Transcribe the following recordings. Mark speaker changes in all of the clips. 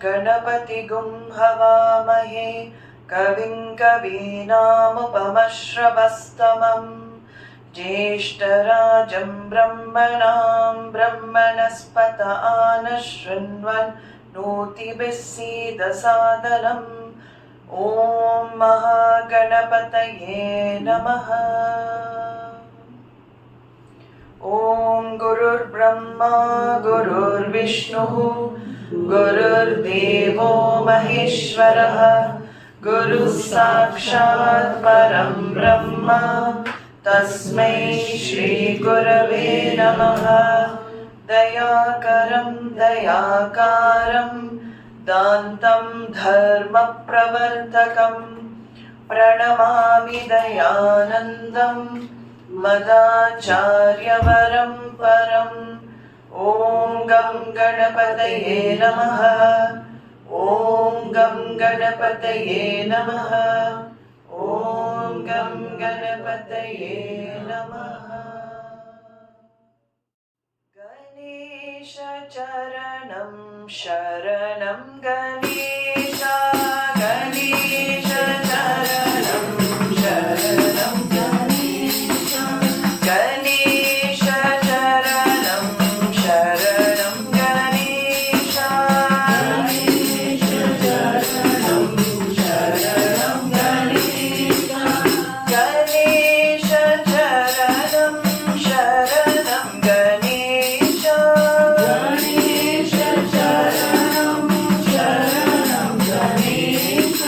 Speaker 1: गणपतिगुं हवामहे कविं कवीनामुपमश्रवस्तमं ज्येष्ठराजं ब्रह्मणां ब्रह्मणस्पत आनशृण्वन् नोतिभिः सीदसादनम् ॐ महागणपतये नमः। ॐ गुरुर्ब्रह्मा गुरुर्विष्णुः गुरुर्देवो महेश्वरः गुरुः साक्षात् परं ब्रह्म तस्मै श्रीगुरवे नमः। दयाकरं दयाकारं दान्तं धर्मप्रवर्तकं प्रणमामि दयानन्दं मदाचार्यवरं परम्। ॐ गं गणपतये नमः। ॐ गं गणपतये नमः। ॐ गं गणपतये नमः। गणेश चरणं शरणं गणेश गणेश चरणं शरणं गणेश गणेश चरणं शरणं गणेश गणेश चरणं शरणं गणेश गणेश चरणं शरणं गणेश गणेश चरणं शरणं गणेश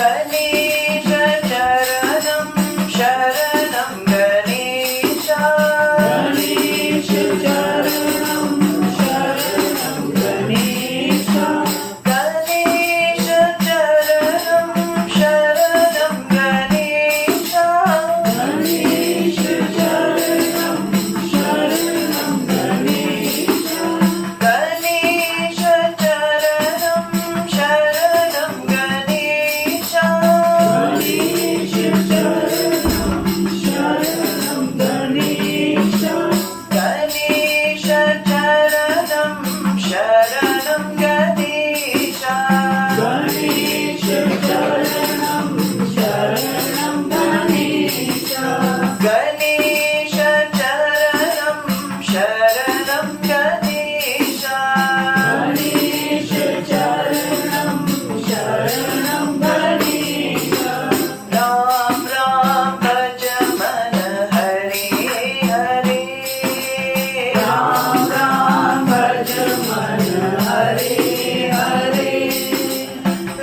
Speaker 1: गणेश चरणं शरणं गणेश गणेश चरणं शरणं गणेश गणेश चरणं शरणं गणेश गणेश चरणं शरणं गणेश गणेश चरणं शरणं गणेश गणेश चरणं शरणं गणेश गणेश चरणं शरणं गणेश गणेश चरणं शरणं गणेश गणेश चरणं शरणं गणेश गणेश चरणं शरणं गणेश राम राम भज मन हरे हरे राम राम भज मन हरे हरे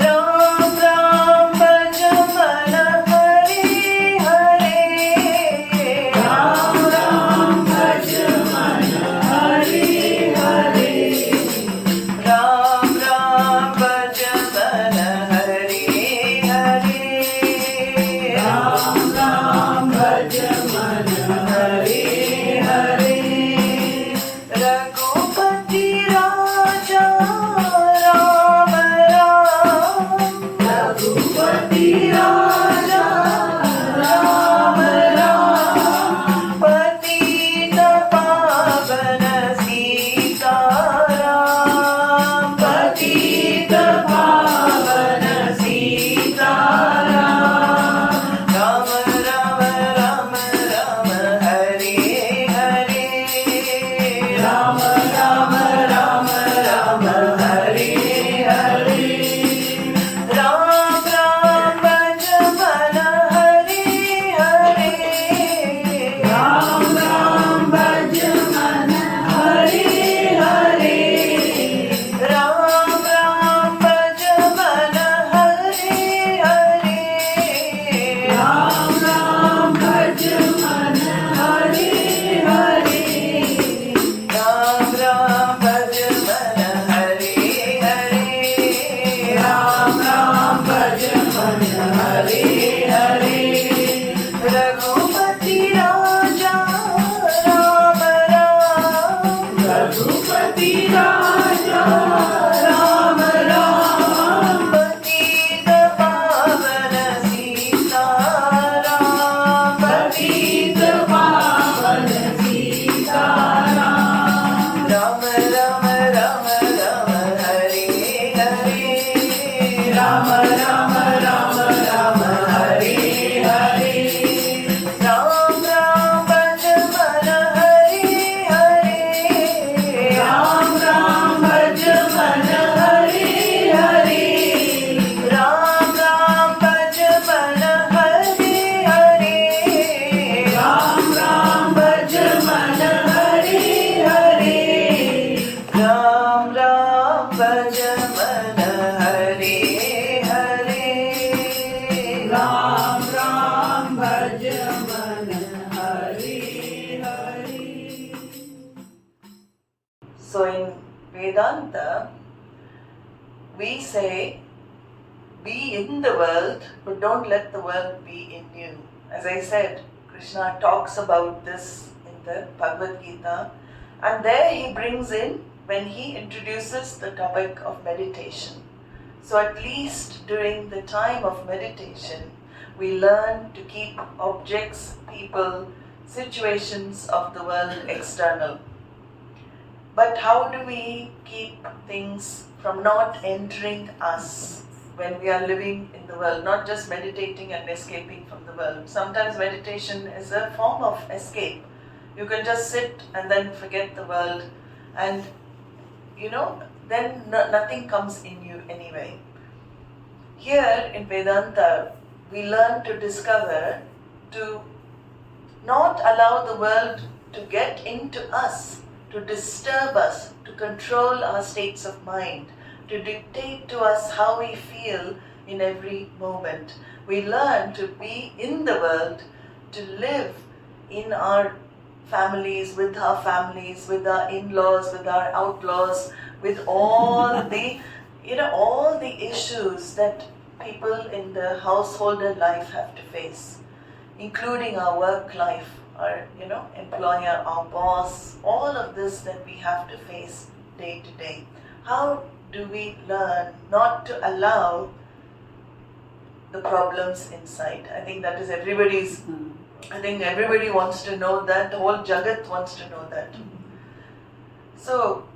Speaker 1: राम राम भज मन Hare Hare Ram bhaj man Hari Hari. So in Vedānta, we say, be in the world, but don't let the world be in you. As I said, Krishna talks about this in the Bhagavad Gita, and there he brings in when he introduces the topic of meditation. So at least during the time of meditation, we learn to keep objects, people, situations of the world external. But how do we keep things from not entering us when we are living in the world, not just meditating and escaping from the world? Sometimes meditation is a form of escape. You can just sit and then forget the world, and then nothing comes in you anyway. Here in Vedanta, we learn to discover to not allow the world to get into us, to disturb us, to control our states of mind, to dictate to us how we feel in every moment. We learn to be in the world, to live in our families, with our in-laws, with our outlaws, with all the, all the issues that people in the householder life have to face, including our work life, our employer, our boss, all of this that we have to face day to day. How do we learn not to allow the problems inside? I think that is everybody's. I think everybody wants to know that. The whole Jagat wants to know that. So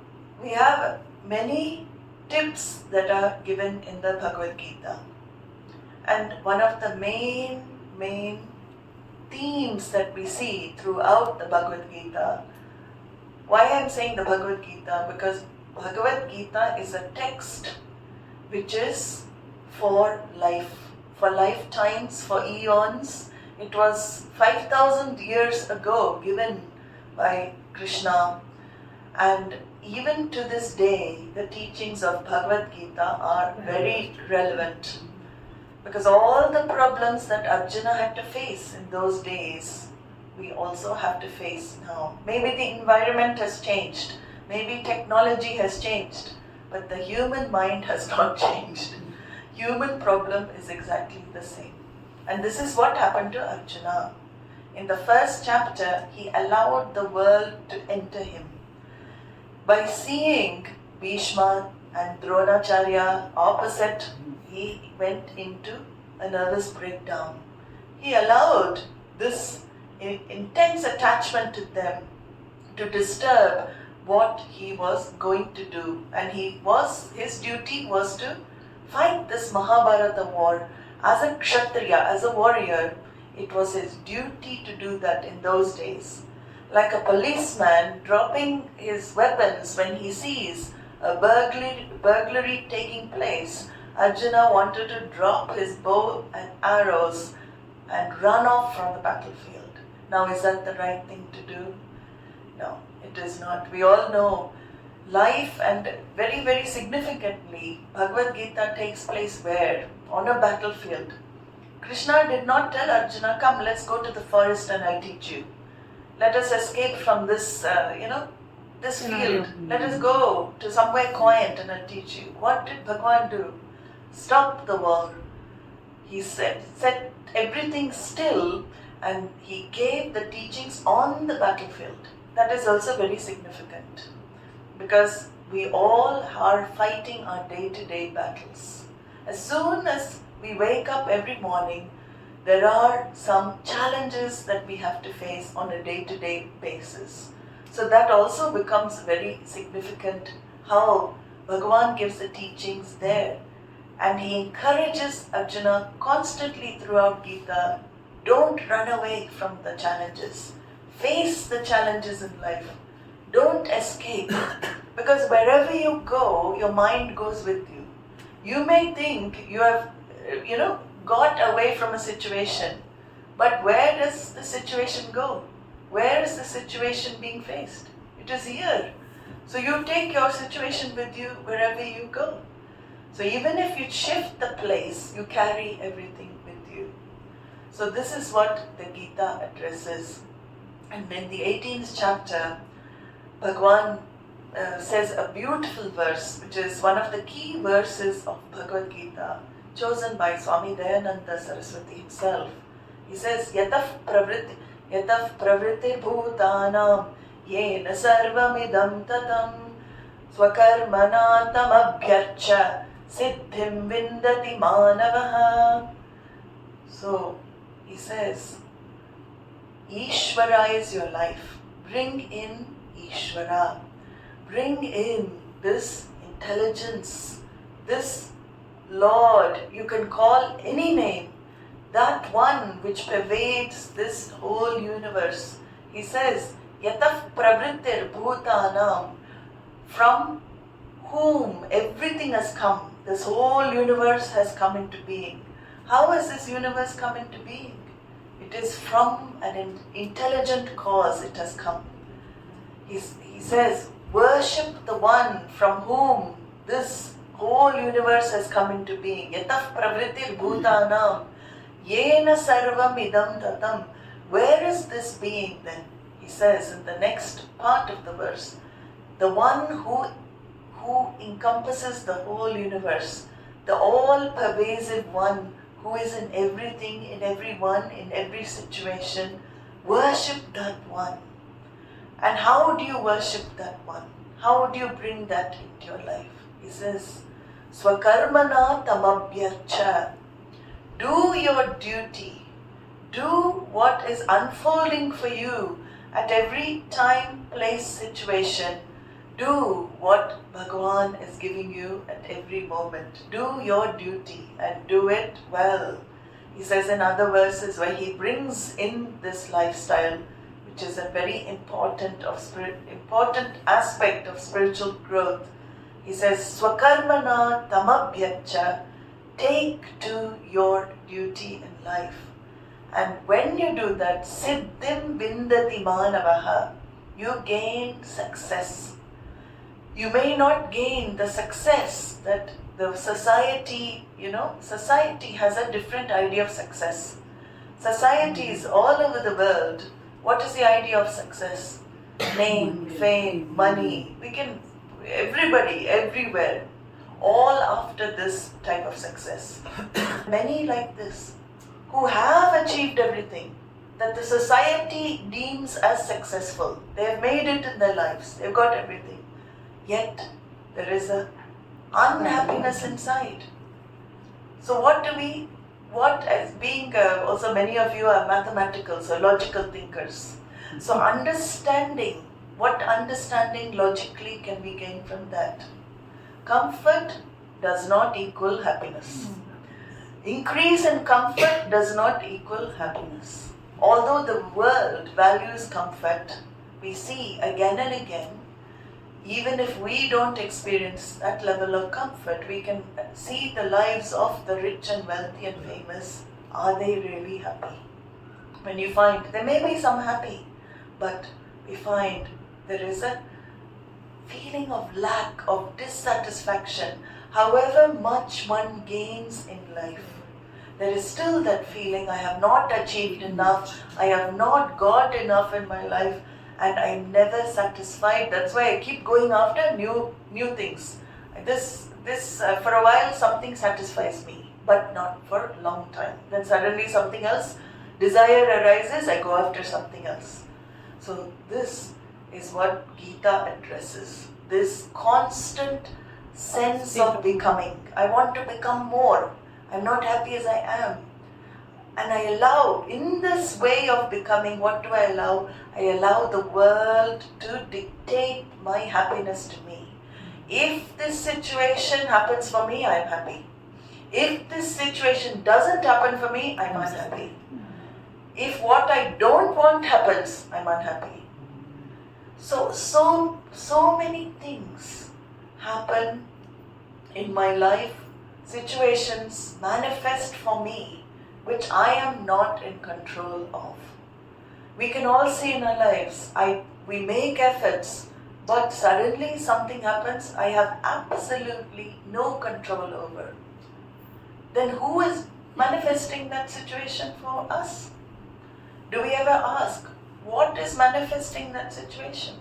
Speaker 1: we have many tips that are given in the Bhagavad Gita, and one of the main themes that we see throughout the Bhagavad Gita. Why I am saying the Bhagavad Gita? Because Bhagavad Gita is a text which is for life, for lifetimes, for eons. It was 5,000 years ago given by Krishna, and even to this day the teachings of Bhagavad Gita are very relevant, because all the problems that Arjuna had to face in those days, we also have to face now. Maybe the environment has changed, maybe technology has changed, but the human mind has not changed. Human problem is exactly the same. And this is what happened to Arjuna. In the first chapter, he allowed the world to enter him. By seeing Bhishma and Dronacharya opposite, he went into a nervous breakdown. He allowed this intense attachment to them to disturb what he was going to do. And his duty was to fight this Mahabharata war. As a Kshatriya, as a warrior, it was his duty to do that in those days. Like a policeman dropping his weapons when he sees a burglary taking place, Arjuna wanted to drop his bow and arrows and run off from the battlefield. Now, is that the right thing to do? No, it is not. We all know life, and very, very significantly, Bhagavad Gita takes place where? On a battlefield. Krishna did not tell Arjuna, come, let's go to the forest and I'll teach you. Let us escape from this, this field. Let us go to somewhere quiet and I'll teach you. What did Bhagavan do? Stop the war. He set everything still, and he gave the teachings on the battlefield. That is also very significant, because we all are fighting our day-to-day battles. As soon as we wake up every morning, there are some challenges that we have to face on a day-to-day basis. So that also becomes very significant, how Bhagavan gives the teachings there. And he encourages Arjuna constantly throughout Gita, don't run away from the challenges. Face the challenges in life. Don't escape. Because wherever you go, your mind goes with you. You may think you have, got away from a situation, but where does the situation go? Where is the situation being faced? It is here. So you take your situation with you wherever you go. So even if you shift the place, you carry everything with you. So this is what the Gita addresses. And in the 18th chapter, Bhagavan says a beautiful verse, which is one of the key verses of Bhagavad Gita, chosen by Swami Vedananda Saraswati himself. He says, Yataf pravritir bhutanam yena sarvamidam tatam swakarmana tamabhyarcha siddhim vindati manavaha. So he says, Ishvara is your life. Bring in Ishvara. Bring in this intelligence, this Lord. You can call any name. That one which pervades this whole universe. He says, Yataf pravritir bhutanam, from whom everything has come. This whole universe has come into being. How has this universe come into being? It is from an intelligent cause it has come. He says, worship the one from whom this whole universe has come into being. Yataf pravritir bhutanam yena sarvam idam tatam. Where is this being then? He says in the next part of the verse, the one who encompasses the whole universe, the all-pervasive one who is in everything, in everyone, in every situation. Worship that one. And how do you worship that one? How do you bring that into your life? He says, Swakarmana tamabhyarcha. Do your duty. Do what is unfolding for you at every time, place, situation. Do what Bhagavan is giving you at every moment. Do your duty and do it well. He says in other verses where he brings in this lifestyle, which is a very important aspect of spiritual growth. He says, Swakarmana tamabhyarcha. Take to your duty in life. And when you do that, siddhim vindati manavaha, you gain success. You may not gain the success that the society, society has a different idea of success. Societies all over the world, what is the idea of success? Name, fame, money. Everybody, everywhere, all after this type of success. Many like this, who have achieved everything that the society deems as successful. They have made it in their lives. They've got everything. Yet, there is a unhappiness inside. So as being, also many of you are mathematicals or logical thinkers. So what understanding logically can we gain from that? Comfort does not equal happiness. Increase in comfort does not equal happiness. Although the world values comfort, we see again and again, even if we don't experience that level of comfort, we can see the lives of the rich and wealthy and famous. Are they really happy? When you find, there may be some happy, but we find there is a feeling of lack, of dissatisfaction. However much one gains in life, there is still that feeling, I have not achieved enough, I have not got enough in my life, and I'm never satisfied. That's why I keep going after new things. For a while something satisfies me, but not for a long time. Then suddenly something else, desire arises, I go after something else. So this is what Gita addresses. This constant sense of becoming. I want to become more. I'm not happy as I am. And I allow, in this way of becoming, what do I allow? I allow the world to dictate my happiness to me. If this situation happens for me, I'm happy. If this situation doesn't happen for me, I'm unhappy. If what I don't want happens, I'm unhappy. So many things happen in my life, situations manifest for me, which I am not in control of. We can all see in our lives, we make efforts, but suddenly something happens I have absolutely no control over. Then who is manifesting that situation for us? Do we ever ask, what is manifesting that situation?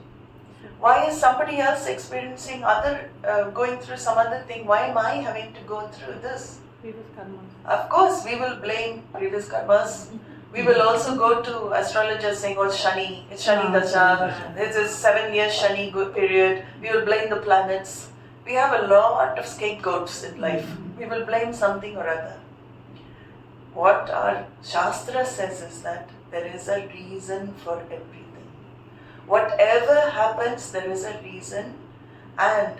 Speaker 1: Why is somebody else experiencing going through some other thing? Why am I having to go through this?
Speaker 2: Previous karmas.
Speaker 1: Of course, we will blame previous karmas. We will also go to astrologers saying, oh, Shani, it's Shani Dasha, it's a 7-year Shani period. We will blame the planets. We have a lot of scapegoats in life. We will blame something or other. What our Shastra says is that there is a reason for everything. Whatever happens, there is a reason, and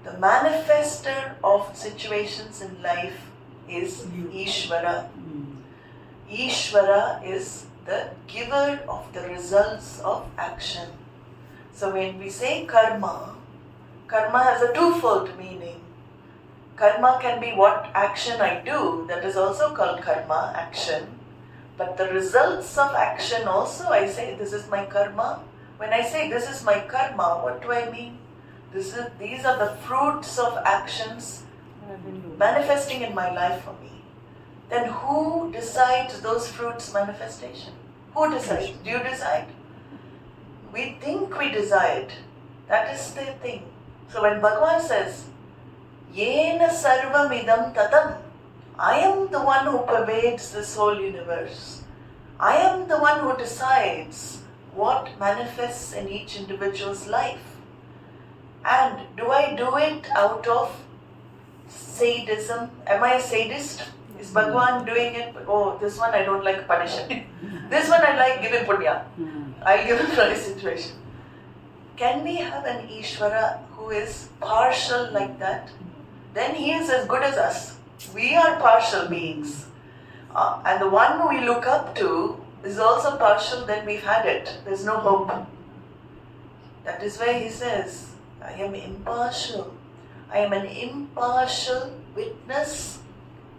Speaker 1: the manifester of situations in life is Ishvara. Ishvara is the giver of the results of action. So when we say karma, karma has a twofold meaning. Karma can be what action I do, that is also called karma, action. But the results of action also, I say, this is my karma. When I say this is my karma, what do I mean? These are the fruits of actions manifesting in my life for me. Then who decides those fruits' manifestation? Who decides? Do you decide? We think we decide. That is the thing. So when Bhagavan says, Yena sarvam idam tatam, I am the one who pervades this whole universe. I am the one who decides what manifests in each individual's life. And do I do it out of sadism? Am I a sadist? Is Bhagavan doing it? Oh, this one I don't like, punish him. This one I like, give him punya. I'll give him for this situation. Can we have an Ishvara who is partial like that? Then he is as good as us. We are partial beings. And the one we look up to is also partial, then we've had it. There's no hope. That is why he says, I am impartial. I am an impartial witness.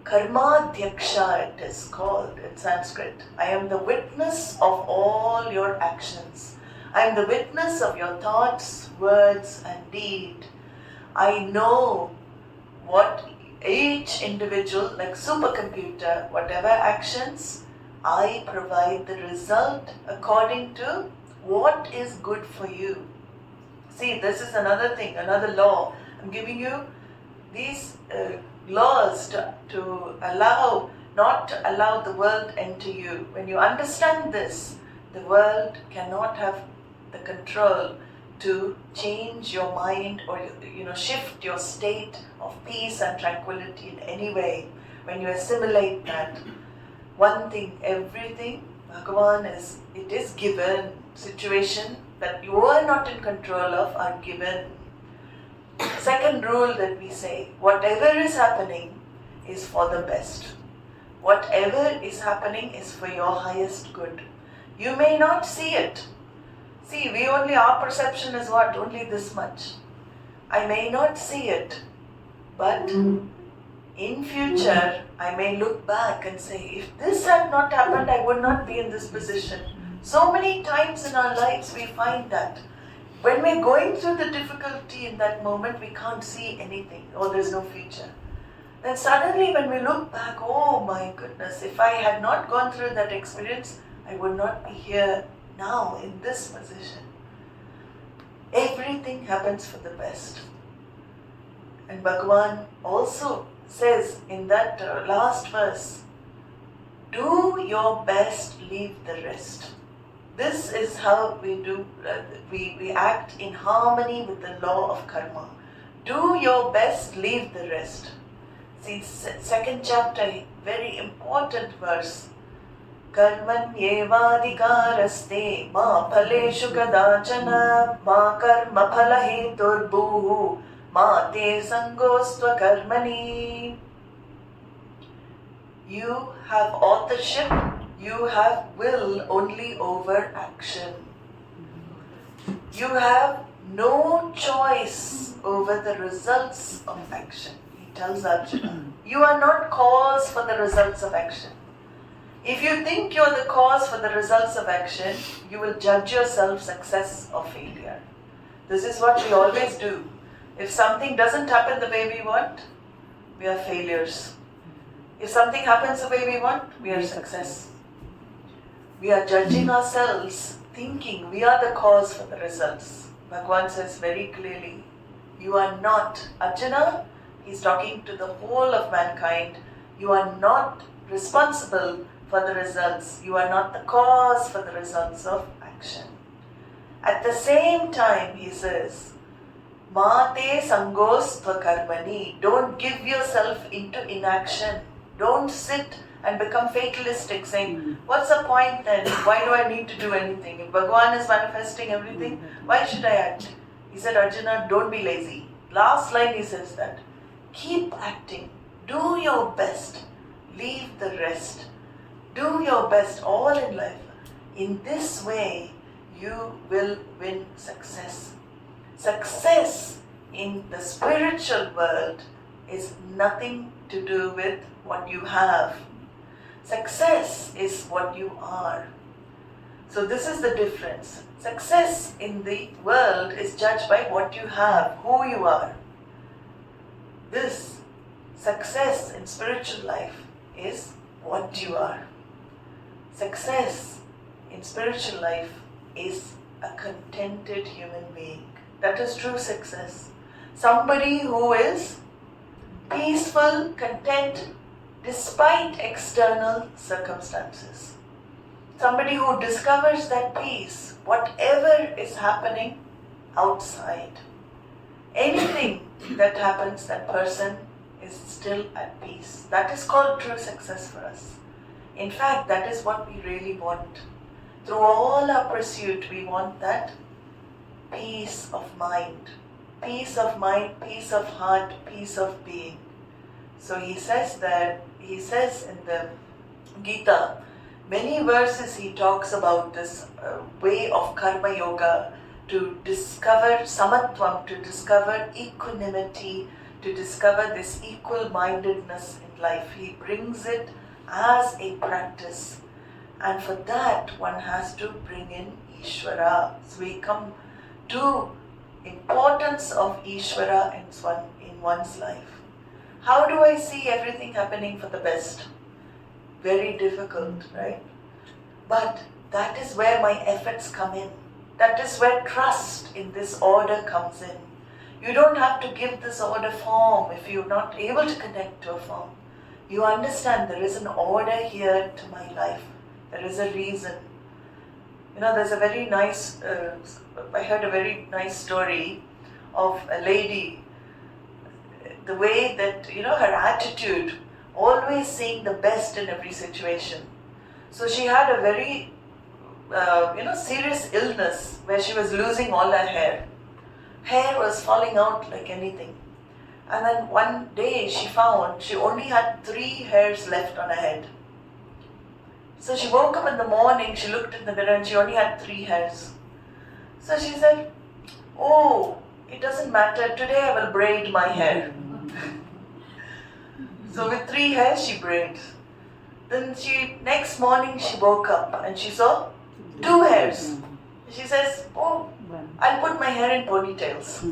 Speaker 1: Karmadhyaksha it is called in Sanskrit. I am the witness of all your actions. I am the witness of your thoughts, words and deed. I know what each individual, like supercomputer, whatever actions, I provide the result according to what is good for you. See, this is another thing, another law. I'm giving you these laws to allow, not to allow the world enter you. When you understand this, the world cannot have the control to change your mind or shift your state of peace and tranquility in any way. When you assimilate that, one thing, everything, Bhagavan it is given. Situation that you are not in control of are given. Second rule that we say, whatever is happening is for the best. Whatever is happening is for your highest good. You may not see it. See, our perception is what? Only this much. I may not see it, but in future, I may look back and say, if this had not happened, I would not be in this position. So many times in our lives we find that when we're going through the difficulty in that moment, we can't see anything, or there's no future. Then suddenly when we look back, oh my goodness, if I had not gone through that experience, I would not be here now in this position. Everything happens for the best. And Bhagavan also says in that last verse, do your best, leave the rest. This is how we do, we act in harmony with the law of karma. Do your best, leave the rest. See, second chapter, very important verse. Karmanyevadhikaraste ma phaleshu kadachana ma karma phalaheturbuhu ma te sangostva karmani. You have authorship, you have will only over action. You have no choice over the results of action. He tells Arjuna, you are not cause for the results of action. If you think you're the cause for the results of action, you will judge yourself success or failure. This is what we always do. If something doesn't happen the way we want, we are failures. If something happens the way we want, we are success. We are judging ourselves, thinking we are the cause for the results. Bhagavan says very clearly, you are not. Arjuna, he's talking to the whole of mankind. You are not responsible for the results. You are not the cause for the results of action. At the same time, he says, Mate sangostva karmani. Don't give yourself into inaction. Don't sit and become fatalistic, saying, what's the point then? Why do I need to do anything? If Bhagavan is manifesting everything, why should I act? He said, Arjuna, don't be lazy. Last line he says that. Keep acting. Do your best. Leave the rest. Do your best all in life. In this way, you will win success. Success in the spiritual world is nothing to do with what you have. Success is what you are. So this is the difference. Success in the world is judged by what you have, who you are. This success in spiritual life is what you are. Success in spiritual life is a contented human being. That is true success. Somebody who is peaceful, content, despite external circumstances. Somebody who discovers that peace, whatever is happening outside. Anything that happens, that person is still at peace. That is called true success for us. In fact, that is what we really want. Through all our pursuit, we want that peace of mind. Peace of mind, peace of heart, peace of being. So he says in the Gita, many verses he talks about this way of karma yoga to discover samatvam, to discover equanimity, to discover this equal-mindedness in life. He brings it as a practice. And for that, one has to bring in Ishvara. So we come to importance of Ishvara in one's life. How do I see everything happening for the best? Very difficult, right? But that is where my efforts come in. That is where trust in this order comes in. You don't have to give this order form if you're not able to connect to a form. You understand there is an order here to my life. There is a reason. There's a very nice, I heard a very nice story of a lady. The way that, her attitude, always seeing the best in every situation. So she had a very, serious illness where she was losing all her hair. Hair was falling out like anything. And then one day she found she only had 3 hairs left on her head. So she woke up in the morning, she looked in the mirror and she only had 3 hairs. So she said, oh, it doesn't matter, today I will braid my hair. So with 3 hairs she braids. Then next morning she woke up and she saw 2 hairs. She says, oh, I'll put my hair in ponytails.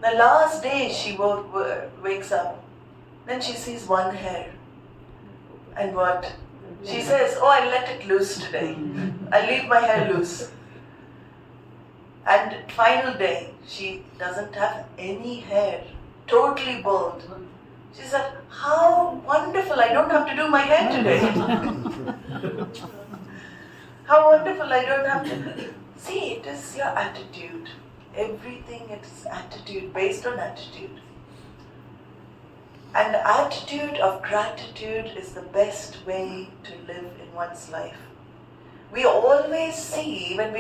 Speaker 1: The last day she wakes up, then she sees 1 hair. And what? She says, oh, I'll let it loose today. I'll leave my hair loose. And final day, she doesn't have any hair, totally bald. She said, how wonderful, I don't have to do my hair today. How wonderful, I don't have to. See, it is your attitude. Everything is attitude, based on attitude. And the attitude of gratitude is the best way to live in one's life. We always see when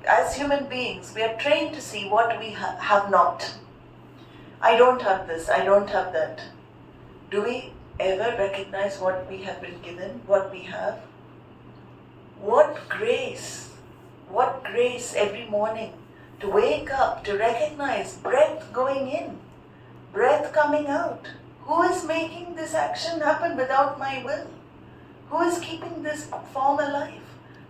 Speaker 1: as human beings, we are trained to see what we have not. I don't have this, I don't have that. Do we ever recognize what we have been given, what we have? What grace every morning to wake up, to recognize breath going in, breath coming out. Who is making this action happen without my will? Who is keeping this form alive?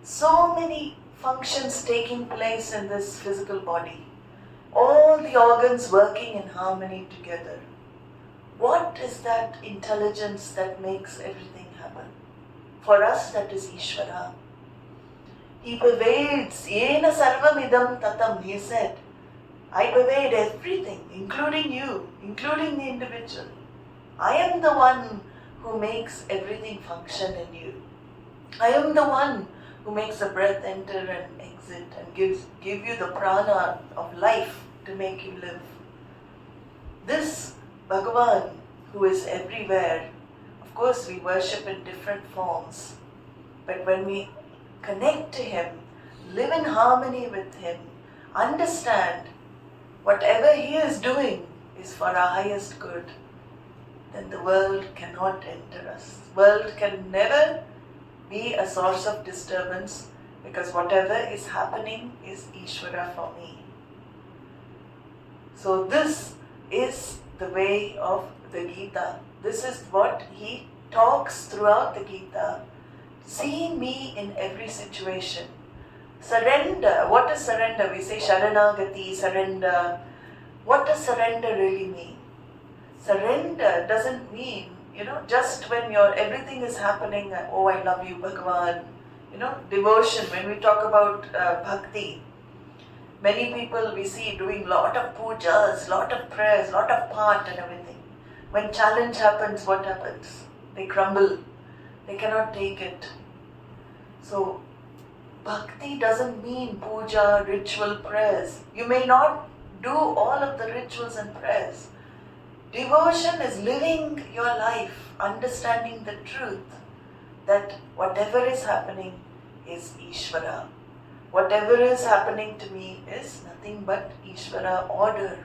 Speaker 1: So many functions taking place in this physical body. All the organs working in harmony together. What is that intelligence that makes everything happen? For us, that is Ishvara. He pervades, yena sarvamidam tatam, he said, I pervade everything, including you, including the individual. I am the one who makes everything function in you. I am the one who makes the breath enter and exit and give you the prana of life to make you live. This Bhagavan, who is everywhere, of course we worship in different forms, but when we connect to Him, live in harmony with Him, understand whatever He is doing is for our highest good, then the world cannot enter us. World can never be a source of disturbance, because whatever is happening is Ishvara for me. So this is the way of the Gita. This is what he talks throughout the Gita. See me in every situation. Surrender. What is surrender? We say Sharanagati, surrender. What does surrender really mean? Surrender doesn't mean, just when everything is happening, oh, I love you, Bhagavan. Devotion. When we talk about bhakti, many people we see doing lot of pujas, lot of prayers, lot of part and everything. When challenge happens, what happens? They crumble. They cannot take it. So, bhakti doesn't mean puja, ritual, prayers. You may not do all of the rituals and prayers. Devotion is living your life, understanding the truth that whatever is happening is Ishvara. Whatever is happening to me is nothing but Ishvara order.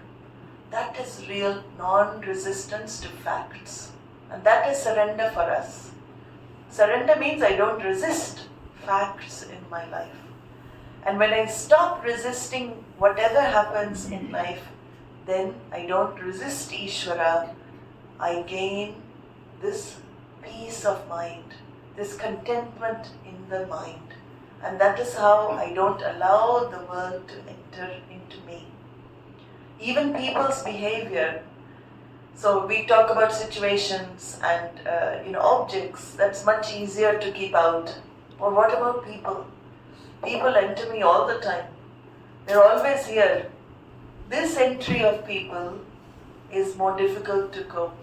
Speaker 1: That is real non-resistance to facts. And that is surrender for us. Surrender means I don't resist facts in my life. And when I stop resisting whatever happens in life, then I don't resist Ishvara. I gain this peace of mind, this contentment in the mind. And that is how I don't allow the world to enter into me. Even people's behavior. So we talk about situations and objects. That's much easier to keep out. Or what about people? People enter me all the time. They're always here. This entry of people is more difficult to cope.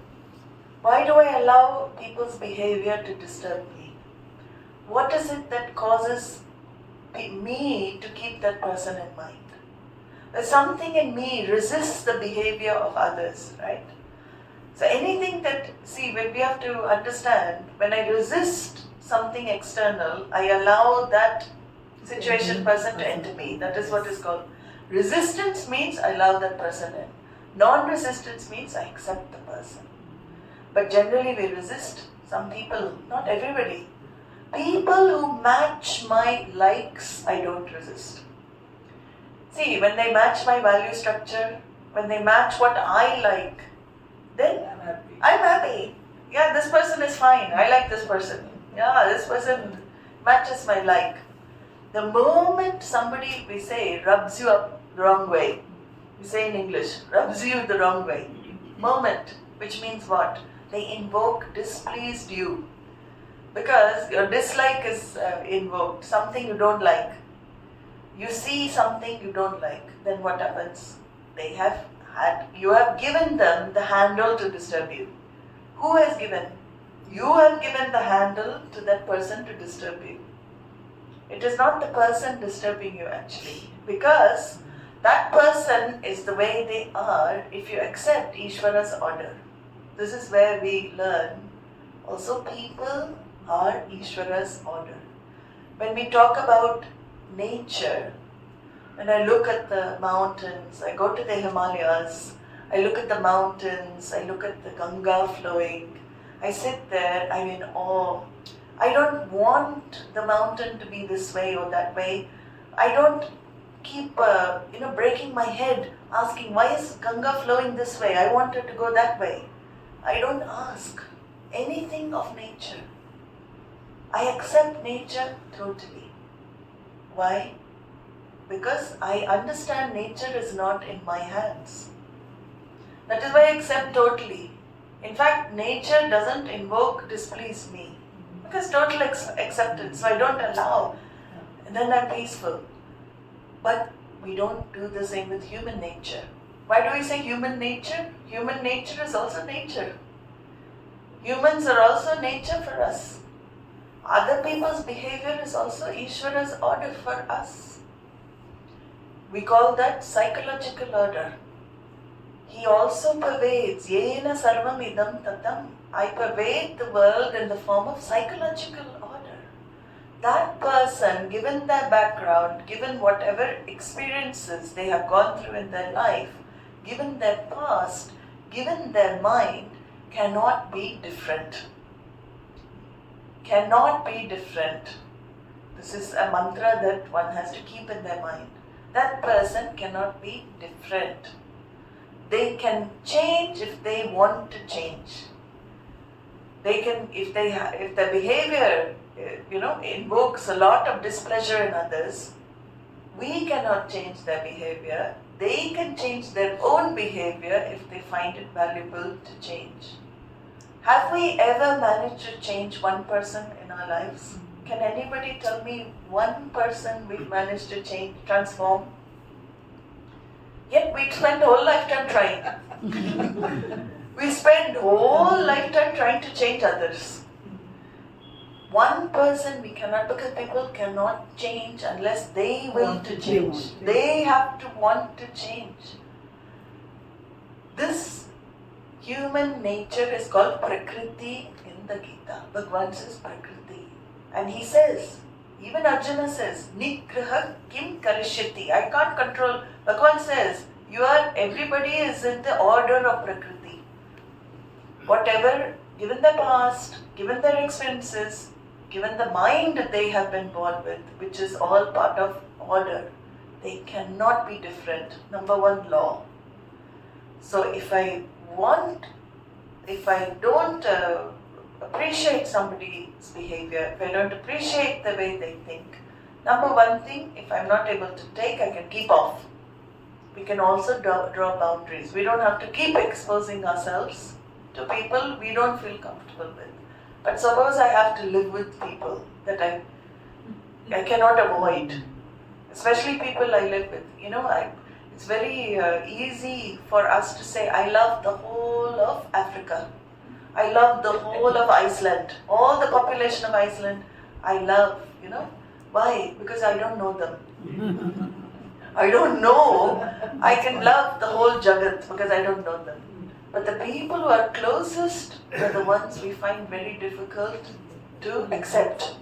Speaker 1: Why do I allow people's behavior to disturb me? What is it that causes me to keep that person in mind? There's something in me resists the behavior of others, right? So anything we have to understand, when I resist something external, I allow that situation, person to enter me. That is what is called. Resistance means I allow that person in. Non-resistance means I accept the person. But generally we resist. Some people, not everybody. People who match my likes, I don't resist. See, when they match my value structure, when they match what I like, then I'm happy. Yeah, this person is fine. I like this person. Yeah, this person matches my like. The moment somebody, we say, rubs you up the wrong way, we say in English, rubs you the wrong way. Moment, which means what? They invoke displeased you. Because your dislike is invoked, something you don't like. You see something you don't like, then what happens? You have given them the handle to disturb you. Who has given? You have given the handle to that person to disturb you. It is not the person disturbing you actually, because that person is the way they are if you accept Ishvara's order. This is where we learn also people are Ishvara's order. When we talk about nature, when I look at the mountains, I go to the Himalayas, I look at the mountains, I look at the Ganga flowing, I sit there, I'm in awe. I don't want the mountain to be this way or that way. I don't keep breaking my head asking, why is Ganga flowing this way? I want it to go that way. I don't ask anything of nature. I accept nature totally. Why? Because I understand nature is not in my hands. That is why I accept totally. In fact, nature doesn't invoke displease me because total acceptance, so I don't allow, and then I'm peaceful. But we don't do the same with human nature. Why do we say human nature? Human nature is also nature. Humans are also nature for us. Other people's behavior is also Ishvara's order for us. We call that psychological order. He also pervades, yena sarvam idam tatam. I pervade the world in the form of psychological order. That person, given their background, given whatever experiences they have gone through in their life, given their past, given their mind, cannot be different. Cannot be different. This is a mantra that one has to keep in their mind. That person cannot be different. They can change if they want to change. They can, if their behavior, invokes a lot of displeasure in others, we cannot change their behavior. They can change their own behavior if they find it valuable to change. Have we ever managed to change one person in our lives? Can anybody tell me one person we've managed to change, transform? Yet we spend whole lifetime trying. We spend whole lifetime trying to change others. One person we cannot, because people cannot change unless they will to change. They have to want to change. This human nature is called Prakriti in the Gita. Bhagavan says Prakriti. And he says, even Arjuna says, Nigraha kim karishyati. I can't control. Bhagavan says, everybody is in the order of Prakriti. Whatever, given their past, given their experiences, given the mind that they have been born with, which is all part of order, they cannot be different. Number one law. So if I don't appreciate somebody's behavior, if I don't appreciate the way they think, number one thing, if I'm not able to take, I can keep off. We can also draw boundaries. We don't have to keep exposing ourselves to people we don't feel comfortable with. But suppose I have to live with people that I cannot avoid, especially people I live with. It's very easy for us to say, I love the whole of Africa. I love the whole of Iceland. All the population of Iceland, I love, Why? Because I don't know them. I don't know. I can love the whole Jagat because I don't know them. But the people who are closest are the ones we find very difficult to accept.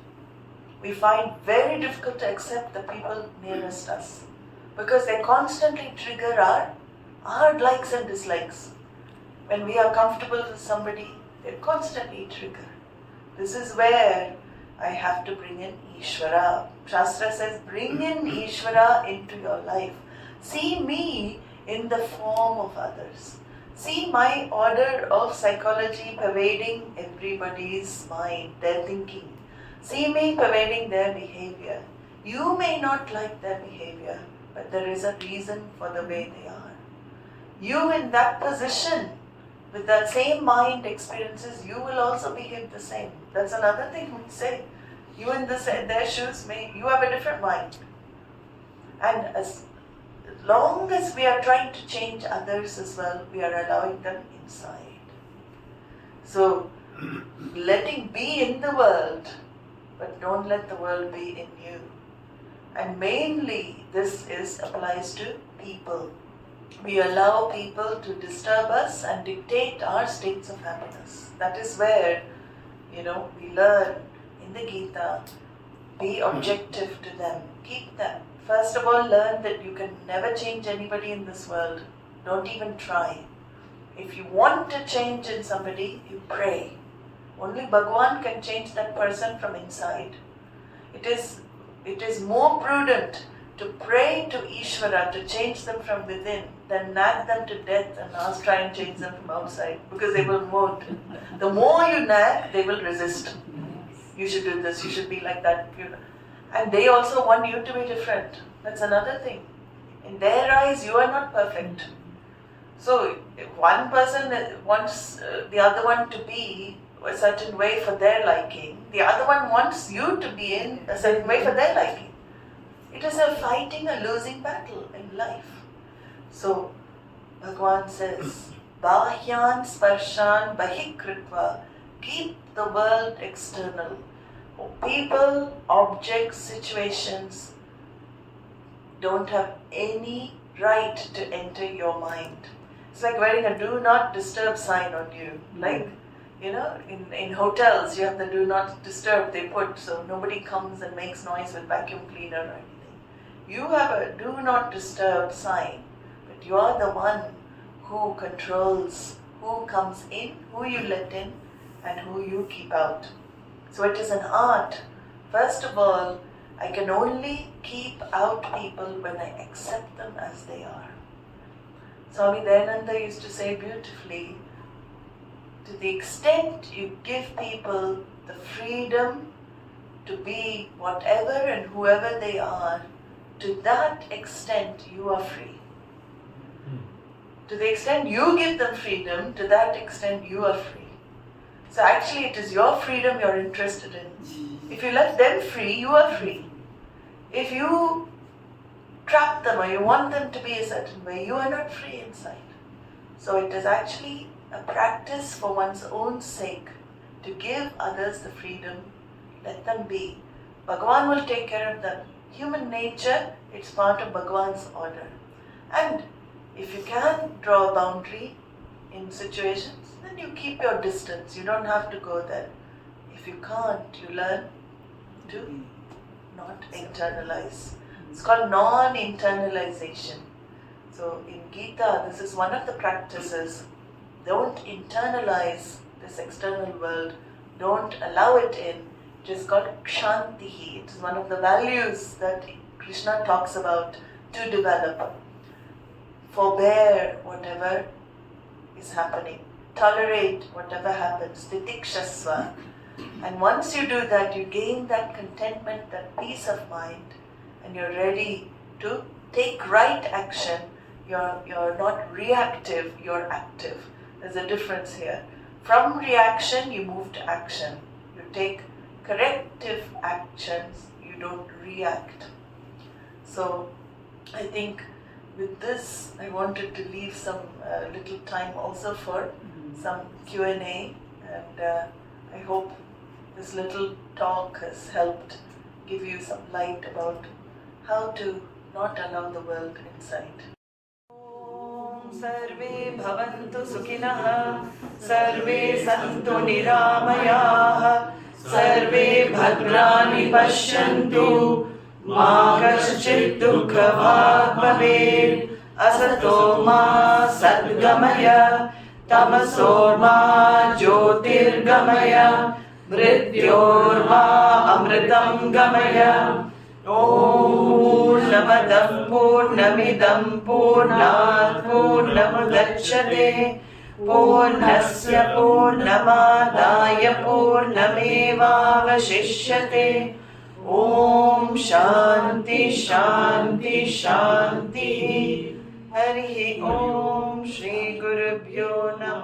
Speaker 1: We find very difficult to accept the people nearest us because they constantly trigger our likes and dislikes. When we are comfortable with somebody, they constantly trigger. This is where I have to bring in Ishvara. Shastra says, bring in Ishvara into your life. See me in the form of others. See my order of psychology pervading everybody's mind, their thinking. See me pervading their behavior. You may not like their behavior, but there is a reason for the way they are. You in that position, with the same mind experiences, you will also behave the same. That's another thing we say. You in their shoes, you have a different mind. And as long as we are trying to change others as well, we are allowing them inside. So, letting be in the world, but don't let the world be in you. And mainly, this applies to people. We allow people to disturb us and dictate our states of happiness. That is where, we learn in the Gita, be objective to them. Keep them. First of all, learn that you can never change anybody in this world. Don't even try. If you want to change in somebody, you pray. Only Bhagavan can change that person from inside. It is more prudent to pray to Ishvara to change them from within than nag them to death and try and change them from outside, because they will won't. The more you nag, they will resist. You should do this, you should be like that. And they also want you to be different. That's another thing. In their eyes, you are not perfect. So if one person wants the other one to be a certain way for their liking, the other one wants you to be in a certain way for their liking. It is a fighting a losing battle in life. So Bhagavan says, Bahyan sparshan bahikritva, keep the world external. People, objects, situations don't have any right to enter your mind. It's like wearing a do not disturb sign on you. Like, in hotels you have the do not disturb they put, so nobody comes and makes noise with vacuum cleaner or anything. You have a do not disturb sign, but you are the one who controls who comes in, who you let in, and who you keep out. So it is an art. First of all, I can only keep out people when I accept them as they are. Swami Dayananda used to say beautifully, to the extent you give people the freedom to be whatever and whoever they are, to that extent you are free. To the extent you give them freedom, to that extent you are free. So actually it is your freedom you're interested in. If you let them free, you are free. If you trap them or you want them to be a certain way, you are not free inside. So it is actually a practice for one's own sake to give others the freedom, let them be. Bhagavan will take care of them. Human nature, it's part of Bhagavan's order. And if you can draw a boundary in situations, then you keep your distance. You don't have to go there. If you can't, you learn to not internalize. It's called non-internalization. So in Gita, this is one of the practices. Don't internalize this external world. Don't allow it in. It is called kshantihi. It is one of the values that Krishna talks about to develop. Forbear whatever is happening. Tolerate whatever happens. Titikshasva. And once you do that, you gain that contentment, that peace of mind, and you're ready to take right action. You're not reactive, you're active. There's a difference here. From reaction, you move to action. You take corrective actions, you don't react. So I think with this, I wanted to leave some little time also for some Q&A, and I hope this little talk has helped give you some light about how to not allow the world inside. Om Sarve Bhavantu Sukhinah, Sarve Santu Niramayah, Sarve Bhadrani Pashyantu, Ma Kaschid Dukhavag Bhavet, Asato Ma Sadgamaya, Tamaso Ma Jyotirgamaya, Mrityorma Amritam Gamaya. Purnamadah Purnamidam Purnat Purnamudachyate Purnasya Purnamadaya Purnamevavashishyate. Om Shanti Shanti Shanti. Harihi Om Shri Gurubhyo Namah.